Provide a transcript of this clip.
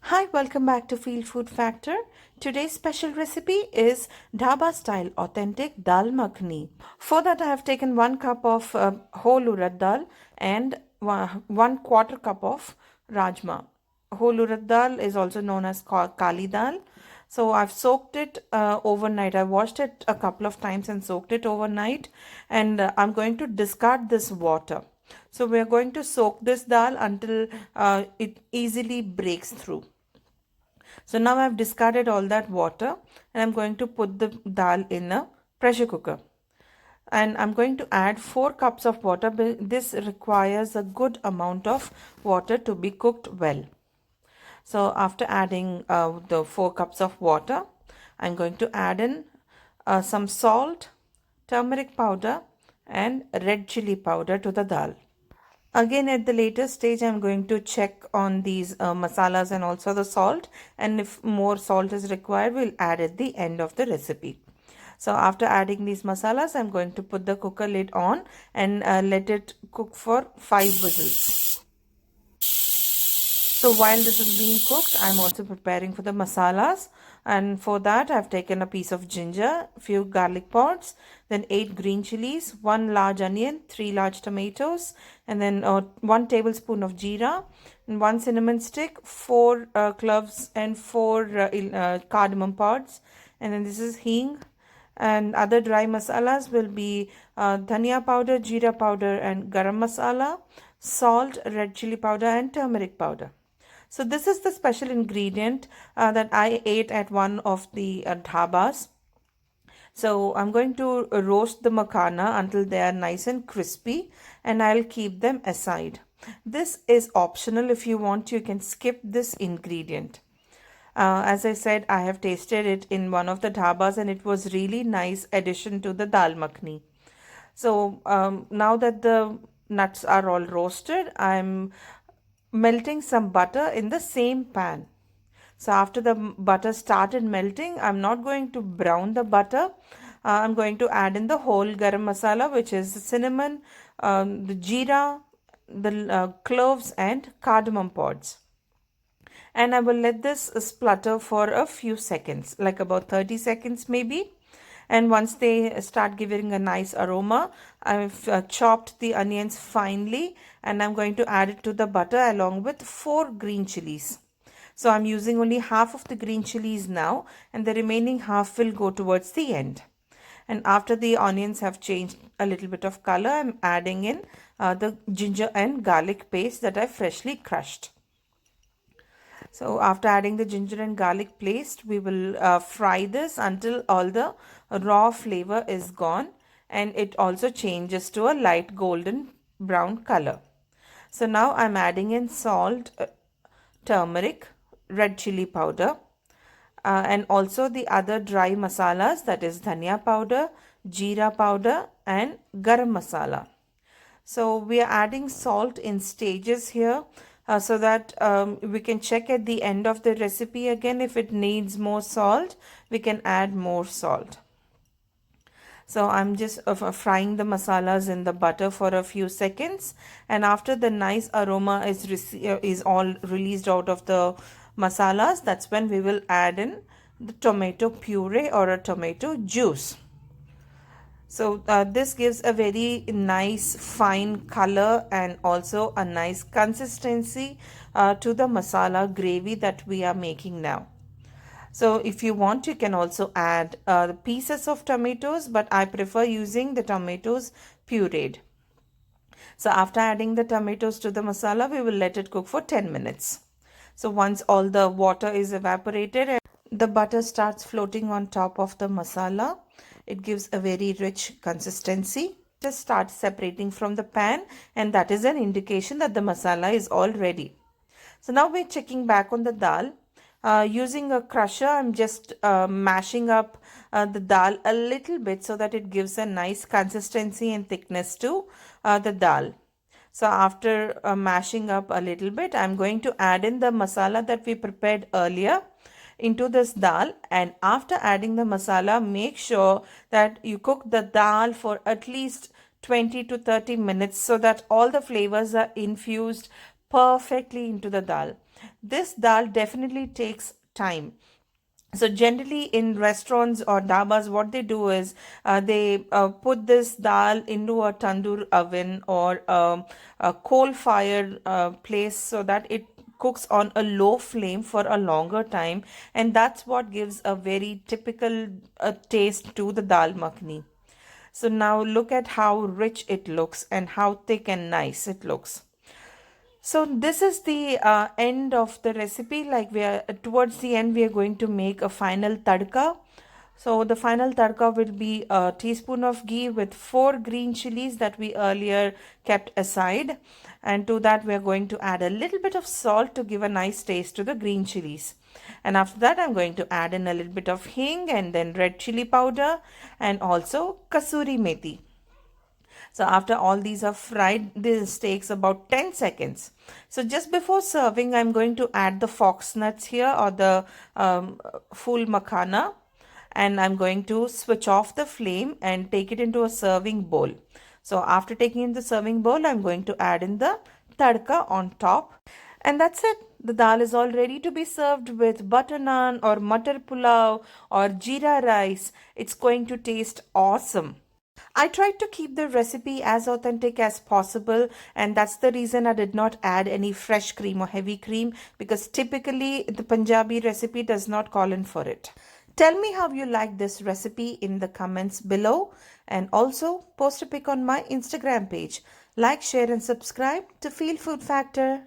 Hi, welcome back to Feel Food Factor. Today's special recipe is Dhaba style authentic dal makhani. For that, I have taken 1 cup of whole urad dal and 1/4 cup of rajma. Whole urad dal is also known as kali dal. So I've soaked it overnight. I washed it a couple of times and soaked it overnight, and I'm going to discard this water. So we are going to soak this dal until it easily breaks through. So now I've discarded all that water and I'm going to put the dal in a pressure cooker. And I'm going to add 4 cups of water. This requires a good amount of water to be cooked well. So after adding the 4 cups of water, I'm going to add in some salt, turmeric powder and red chili powder to the dal. Again, at the later stage, I'm going to check on these masalas and also the salt, and if more salt is required, we'll add at the end of the recipe. So after adding these masalas, I'm going to put the cooker lid on and let it cook for 5 whistles. So while this is being cooked, I'm also preparing for the masalas, and for that I've taken a piece of ginger, few garlic pods, then 8 green chilies, 1 large onion, 3 large tomatoes, and then 1 tablespoon of jeera, and 1 cinnamon stick, 4 cloves and 4 cardamom pods, and then this is hing. And other dry masalas will be dhania powder, jeera powder and garam masala, salt, red chili powder and turmeric powder. So this is the special ingredient that I ate at one of the dhabas. So I'm going to roast the makhana until they are nice and crispy, and I'll keep them aside. This is optional. If you want, you can skip this ingredient. As I said, I have tasted it in one of the dhabas and it was really nice addition to the dal makhani. So now that the nuts are all roasted, I'm melting some butter in the same pan. So after the butter started melting, I'm not going to brown the butter. I'm going to add in the whole garam masala, which is cinnamon, the jeera, the cloves and cardamom pods. And I will let this splutter for a few seconds, like about 30 seconds maybe. And once they start giving a nice aroma, I've chopped the onions finely and I'm going to add it to the butter along with 4 green chilies. So I'm using only half of the green chilies now, and the remaining half will go towards the end. And after the onions have changed a little bit of color, I'm adding in the ginger and garlic paste that I freshly crushed. So after adding the ginger and garlic paste, we will fry this until all the raw flavor is gone and it also changes to a light golden brown color. So now I'm adding in salt, turmeric, red chili powder, and also the other dry masalas, that is dhania powder, jeera powder and garam masala. So we are adding salt in stages here, so that we can check at the end of the recipe again. If it needs more salt, we can add more salt. So I'm just frying the masalas in the butter for a few seconds, and after the nice aroma is all released out of the masalas, that's when we will add in the tomato puree or a tomato juice. So this gives a very nice fine color and also a nice consistency to the masala gravy that we are making now. So if you want, you can also add pieces of tomatoes, but I prefer using the tomatoes pureed. So after adding the tomatoes to the masala, we will let it cook for 10 minutes. So once all the water is evaporated and the butter starts floating on top of the masala, it gives a very rich consistency. Just start separating from the pan, and that is an indication that the masala is all ready. So now we're checking back on the dal. Using a crusher, I'm just mashing up the dal a little bit so that it gives a nice consistency and thickness to the dal. So after mashing up a little bit, I'm going to add in the masala that we prepared earlier into this dal, and after adding the masala, make sure that you cook the dal for at least 20 to 30 minutes so that all the flavors are infused perfectly into the dal. This dal definitely takes time. So generally in restaurants or dabas, what they do is they put this dal into a tandoor oven or a coal fired place so that it cooks on a low flame for a longer time, and that's what gives a very typical taste to the dal makhani. So now look at how rich it looks and how thick and nice it looks. So this is the end of the recipe. Like we are towards the end, we are going to make a final tadka. So the final tadka will be a teaspoon of ghee with 4 green chilies that we earlier kept aside. And to that, we are going to add a little bit of salt to give a nice taste to the green chilies. And after that, I'm going to add in a little bit of hing and then red chili powder and also kasuri methi. So after all these are fried, this takes about 10 seconds. So just before serving, I'm going to add the fox nuts here or the full makhana, and I'm going to switch off the flame and take it into a serving bowl. So after taking in the serving bowl, I'm going to add in the tadka on top. And that's it. The dal is all ready to be served with butter naan or matar pulao or jeera rice. It's going to taste awesome. I tried to keep the recipe as authentic as possible, and that's the reason I did not add any fresh cream or heavy cream, because typically the Punjabi recipe does not call in for it. Tell me how you like this recipe in the comments below, and also post a pic on my Instagram page. Like, share, and subscribe to Feel Food Factor.